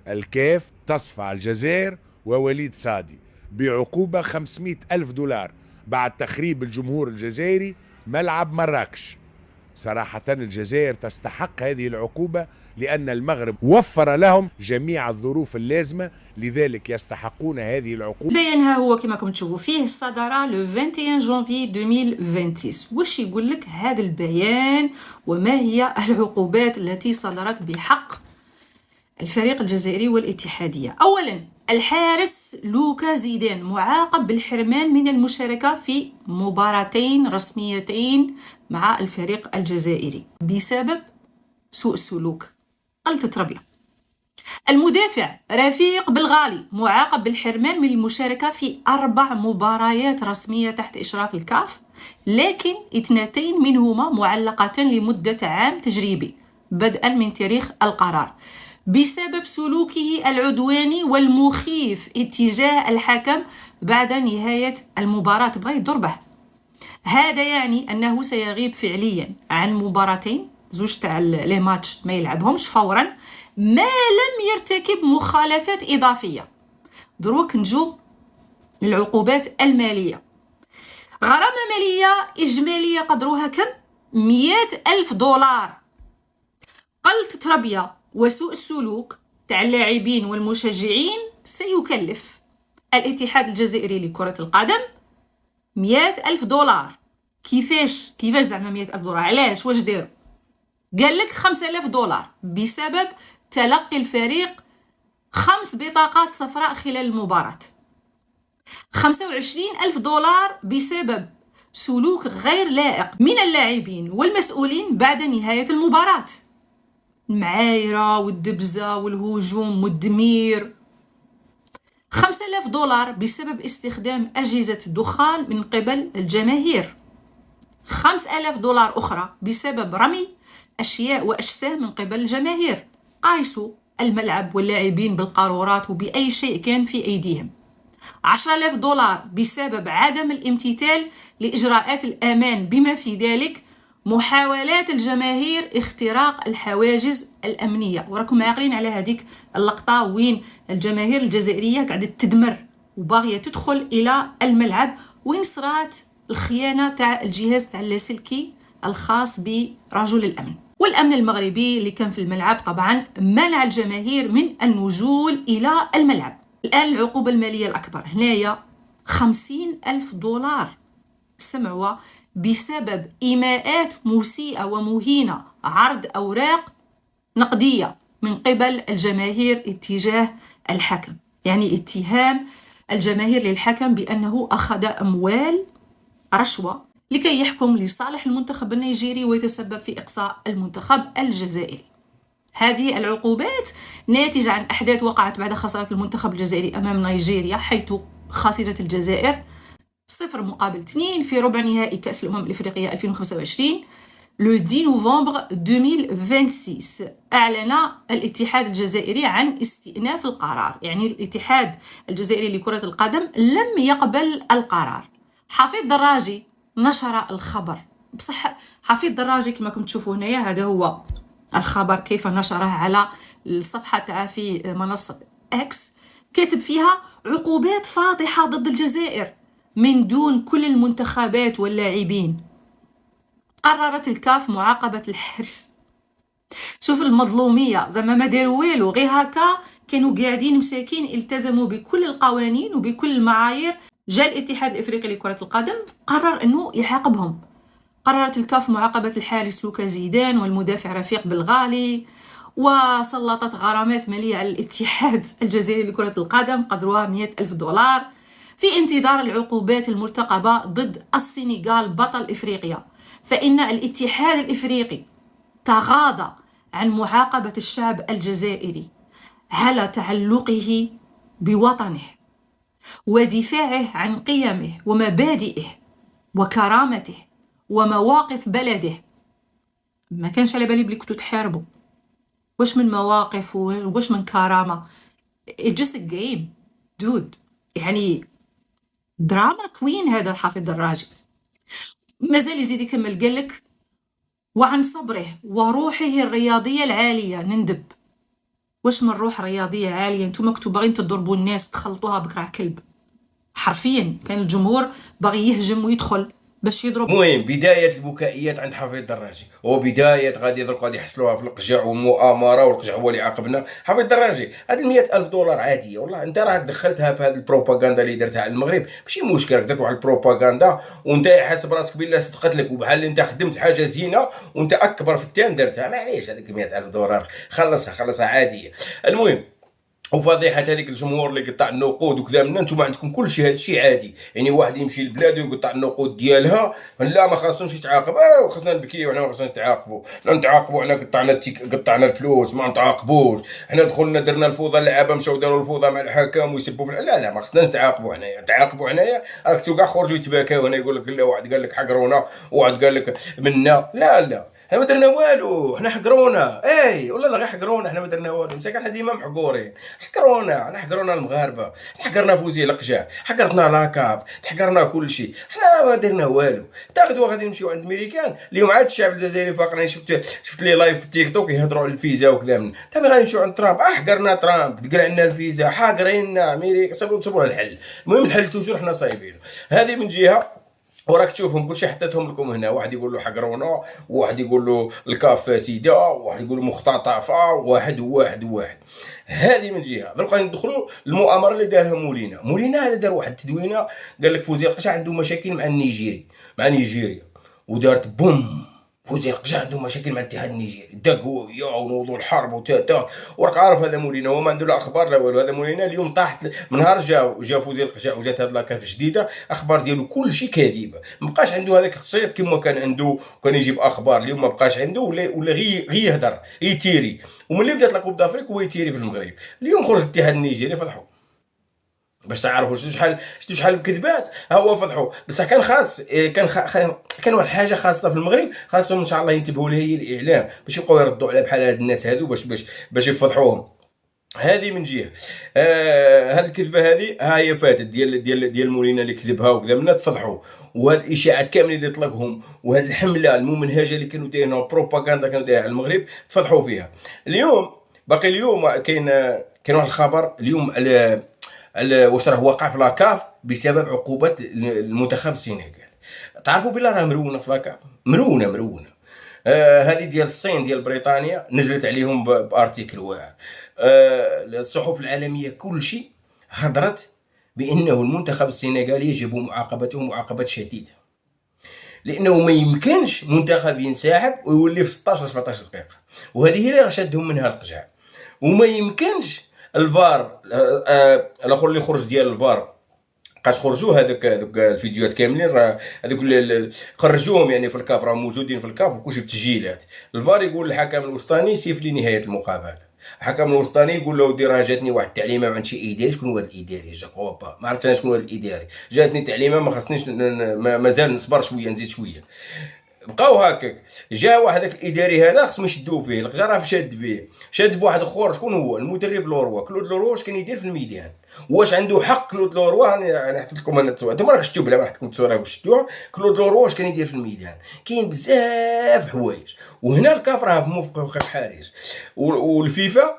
الكاف تصفى الجزائر ووليد صادي بعقوبة 500 ألف دولار بعد تخريب الجمهور الجزائري ملعب مراكش. صراحة الجزائر تستحق هذه العقوبة لأن المغرب وفر لهم جميع الظروف اللازمة، لذلك يستحقون هذه العقوبة. البيان ها هو كما راكم تشوفوا فيه صدر لو 21 جانفي 2026. واش يقول لك هذا البيان وما هي العقوبات التي صدرت بحق الفريق الجزائري والاتحادية؟ أولا، الحارس لوكا زيدان معاقب بالحرمان من المشاركة في مباراتين رسميتين مع الفريق الجزائري بسبب سوء السلوك، غلطة تربية. المدافع رفيق بالغالي معاقب بالحرمان من المشاركة في 4 مباريات رسمية تحت إشراف الكاف، لكن 2 منهما معلقتان لمدة عام تجريبي بدءا من تاريخ القرار بسبب سلوكه العدواني والمخيف اتجاه الحكم بعد نهاية المباراة، بغى يضر به. هذا يعني أنه سيغيب فعليا عن مباراتين، زوج تاع لي ماتش ما يلعبهمش فورا ما لم يرتكب مخالفات إضافية. دروك نجو للعقوبات المالية. غرامة مالية إجمالية قدرها كم؟ 100 ألف دولار. قلة تربية وسوء السلوك تاع اللاعبين والمشجعين سيكلف الاتحاد الجزائري لكرة القدم 100 ألف دولار. كيفاش زعما 100 ألف دولار؟ علاش؟ واش داروا؟ قال لك 5000 دولار بسبب تلقي الفريق 5 بطاقات صفراء خلال المباراة. 25 ألف دولار بسبب سلوك غير لائق من اللاعبين والمسؤولين بعد نهاية المباراة، المعايرة والدبزة والهجوم والدمير. 5000 دولار بسبب استخدام أجهزة الدخان من قبل الجماهير. 5000 دولار أخرى بسبب رمي أشياء وأجسام من قبل الجماهير، قايسوا الملعب واللاعبين بالقارورات وبأي شيء كان في أيديهم. 10,000 دولار بسبب عدم الامتثال لإجراءات الأمان بما في ذلك محاولات الجماهير اختراق الحواجز الأمنية. وراكم عاقلين على هذيك اللقطة وين الجماهير الجزائرية قاعدة تدمر وباغية تدخل إلى الملعب، وين صرات الخيانة تاع الجهاز تاع اللاسلكي الخاص برجل الأمن. والأمن المغربي اللي كان في الملعب طبعا منع الجماهير من النزول إلى الملعب. الآن العقوبة المالية الأكبر هنايا 50 ألف دولار، سمعوا، بسبب إيماءات مسيئة ومهينة، عرض أوراق نقدية من قبل الجماهير اتجاه الحكم، يعني اتهام الجماهير للحكم بأنه أخذ أموال رشوة لكي يحكم لصالح المنتخب النيجيري ويتسبب في إقصاء المنتخب الجزائري. هذه العقوبات ناتجة عن أحداث وقعت بعد خسارة المنتخب الجزائري أمام نيجيريا، حيث خسرت الجزائر 0-2 في ربع نهائي كأس الأمم الإفريقية 2025 لو 10 نوفمبر 2026. أعلن الاتحاد الجزائري عن استئناف القرار، يعني الاتحاد الجزائري لكرة القدم لم يقبل القرار. حفيظ دراجي نشر الخبر، بصح حفيظ دراجي كما كنتم تشوفوا هنايا هذا هو الخبر كيف نشره على الصفحة تاعه في منصة اكس، كاتب فيها عقوبات فاضحة ضد الجزائر من دون كل المنتخبات واللاعبين. قررت الكاف معاقبة الحارس. شوف المظلومية، زعما ما داروا والو، غير هكا كانوا قاعدين مساكين التزموا بكل القوانين وبكل المعايير. جاء الاتحاد الافريقي لكرة القدم قرر انه يعاقبهم. قررت الكاف معاقبة الحارس لوكا زيدان والمدافع رفيق بالغالي، وسلطت غرامات مالية على الاتحاد الجزائري لكرة القدم قدرها 100 ألف دولار في انتظار العقوبات المرتقبة ضد السنغال بطل إفريقيا. فإن الاتحاد الإفريقي تغاضى عن معاقبة الشعب الجزائري على تعلقه بوطنه ودفاعه عن قيمه ومبادئه وكرامته ومواقف بلده. ما كانش على بالي بلي كنتو تحاربوا، واش من مواقف واش من كرامة. It's just a game dude، يعني دراما كوين هذا الحافظ دراجي. مازال يزيد يكمل، قالك وعن صبره وروحه الرياضية العالية نندب، واش من روح رياضيه عاليه؟ نتوما كنتو باغيين تضربوا الناس، تخلطوها بكرع كلب حرفيا. كان الجمهور باغي يهجم ويدخل باش يضرب. المهم بدايه البكائيات عند حفيظ الدراجي، وبدايه غادي درك غادي يحصلوها في القجع والمؤامره، والقجع هو اللي عاقبنا. حفيظ الدراجي هاد 100,000 دولار عاديه والله، انت راك دخلتها في هاد البروباغندا اللي درتها على المغرب، ماشي مشكل، راك درت واحد البروباغندا وانت حاسب راسك بالله صدقت لك، وبحال اللي انت خدمت حاجه زينه وانت اكبر في التان درتها. معليش هذيك 100,000 دولار خلصها عاديه. المهم وفضيحه هذيك الجمهور اللي قطع النقود وكذا، منا نتوما عندكم كل شيء، هذا الشيء عادي. يعني واحد يمشي لبلاد ويقطع النقود ديالها، لا ما خاصهمش يتعاقب، خاصنا نبكيو وحنا ما خاصناش نتعاقبوا. لا نتعاقبوا، حنا قطعنا الفلوس، ما نتعاقبوش. حنا دخلنا درنا الفوضى، اللعابه مشاو داروا الفوضى مع الحكام ويسبوا في لا ما خاصناش نتعاقبوا حنايا. نتعاقبوا حنايا راك تو كاع خرجوا يتباكاو هنا، يقول لك لا واحد قال لك حقرونا، وواحد قال لك منا لا حنا ما درنا والو، حنا حقرونا والله لا غير حقرونا، حنا ما درنا والو. مساكن حنا ديما محقورين، حقرونا المغاربه، حقرنا فوزي القجع، حقرتنا لاكاب، حقرنا كل شيء، حنا ما درنا والو. تاخذوا غادي نمشيو عند الميريكان اليوم، عاد الشعب الجزائري فاقرين. شفت لي لايف في التيك توك يهضروا على الفيزا وكذا، من تما غادي نمشيو عند ترامب، حقرنا ترامب، تقلعنا الفيزا، حاقريننا امريكا، صبروا الحل. المهم الحل توجور حنا صايبين. هذه من جهه، وراك تشوفهم كلشي حطيتهم لكم هنا، واحد يقول له حقرونا، وواحد يقول له الكاف فاسده، وواحد يقول له مختطفه، واحد. هذه من جهه. دروك غادي ندخلوا المؤامره اللي دارها مولينا هذا دار واحد التدوينه، قال لك فوزي القجع عنده مشاكل مع نيجيريا، ودارت بوم، فوزي القجع عنده مشاكل مع الاتحاد النيجيري، دقوا ونوضوا الحرب وتا وراك عارف هذا مولينا، هو ما عنده لا اخبار لا والو. هذا مولينا اليوم طاحت من نهار جا فوزي القجع وجات هاد لاكاف جديده، اخبار ديالو كلشي كاذبه، ما بقاش عنده هذاك التصيد كما كان عنده، كان يجيب اخبار. اليوم ما بقاش عنده، ولا غير يهضر يتيري. وملي بدات لا كوب دافريك هو يتيري في المغرب. اليوم خرج الاتحاد النيجيري فضحوا باش تعرفوا شحال الكذبات. هو فضحوا، بصح كان خاص كان واحد الحاجه خاصه في المغرب، خاصهم ان شاء الله ينتبهوا لها، هي الاعلام، باش يبقاو يردوا على بحال هاد الناس هادو، باش يفضحوهم. هذه من جهه. هذه الكذبه هذه ها هي فاتت ديال مولينا اللي كذبها وكذا، منا تفضحوا. وهاد الاشاعات كاملين اللي طلقهم، وهاد الحمله الممنهجه اللي كانوا دايرينها، البروباغندا كانوا دايرينها على المغرب، تفضحوا فيها. اليوم كاين واحد الخبر اليوم على واش راه واقع في لاكاف بسبب عقوبه المنتخب السنغال. تعرفوا بلا راه مرونه في لاكاف، مرونه. هذه ديال الصين ديال بريطانيا نزلت عليهم بارتيكل واعر. الصحف العالميه كل شيء هضرت بانه المنتخب السنغالي يجب معاقبته معاقبه شديده، لانه ما يمكنش منتخب ينسحب ويولي في 16 17 دقيقه، وهذه هي اللي شادهم منها القجع. وما يمكنش الفار الاخر اللي خرج ديال الفار، بقاش خرجوا هذوك الفيديوهات كاملين، راه هذوك خرجوهم يعني في الكاف، راهم موجودين في الكاف وكلشي بتسجيلات. الفار يقول للحكم الوسطاني سيف لي نهايه المقابله، الحكم الوسطاني يقول له ودي راه جاتني واحد التعليمه من شي اداري. شكون هو هذا الاداري؟ جاك هوبا ما عرفتش انا شكون هو هذا الاداري، جاتني تعليمه ما خصنيش مازال نصبر شويه نزيد شويه. بقاو هكاك. جا واحد داك الاداري هذا خصهم يشدوه فيه، القجع راه شاد بواحد اخر. شكون هو؟ المدرب لوروا، كلود لوروا. واش كان يدير في الميدان؟ واش عنده حق كلود لوروا؟ انا حطيت لكم انا التصوير، انتما راك شفتوا بلا ما حطيت لكم التصوير واش شفتوها. كلود لوروا واش كان يدير في الميدان؟ كاين بزاف حوايج، وهنا الكاف راه موفق حارس، والفيفا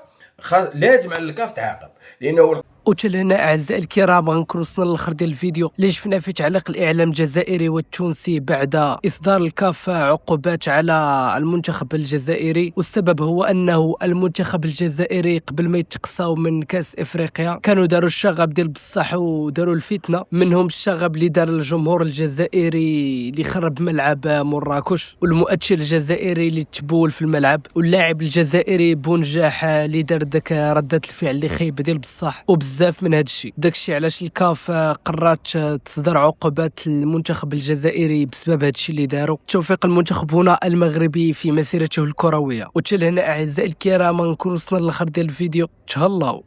لازم على الكاف تعاقب، لانه وتلهنا أعزائي الكرام غنكون وصلنا للآخر ديال الفيديو اللي شفنا فيه تعليق الإعلام الجزائري والتونسي بعد إصدار الكاف عقوبات على المنتخب الجزائري. والسبب هو أنه المنتخب الجزائري قبل ما يتقصاو من كأس إفريقيا كانوا داروا الشغب ديال بصح وداروا الفتنة، منهم الشغب اللي دار الجمهور الجزائري اللي خرب ملعب مراكش، والمؤثر الجزائري اللي تبول في الملعب، واللاعب الجزائري بونجاح اللي دار داك ردة الفعل اللي خايبة ديال بصح، وبزاف من هذا الشيء. داكشي علاش الكاف قررت تصدر عقوبات المنتخب الجزائري بسبب هذا الشيء اللي داروا. توفيق المنتخب هنا المغربي في مسيرته الكرويه. وتل هنا اعزائي الكرام نكون وصلنا للاخر ديال الفيديو. تهلاو.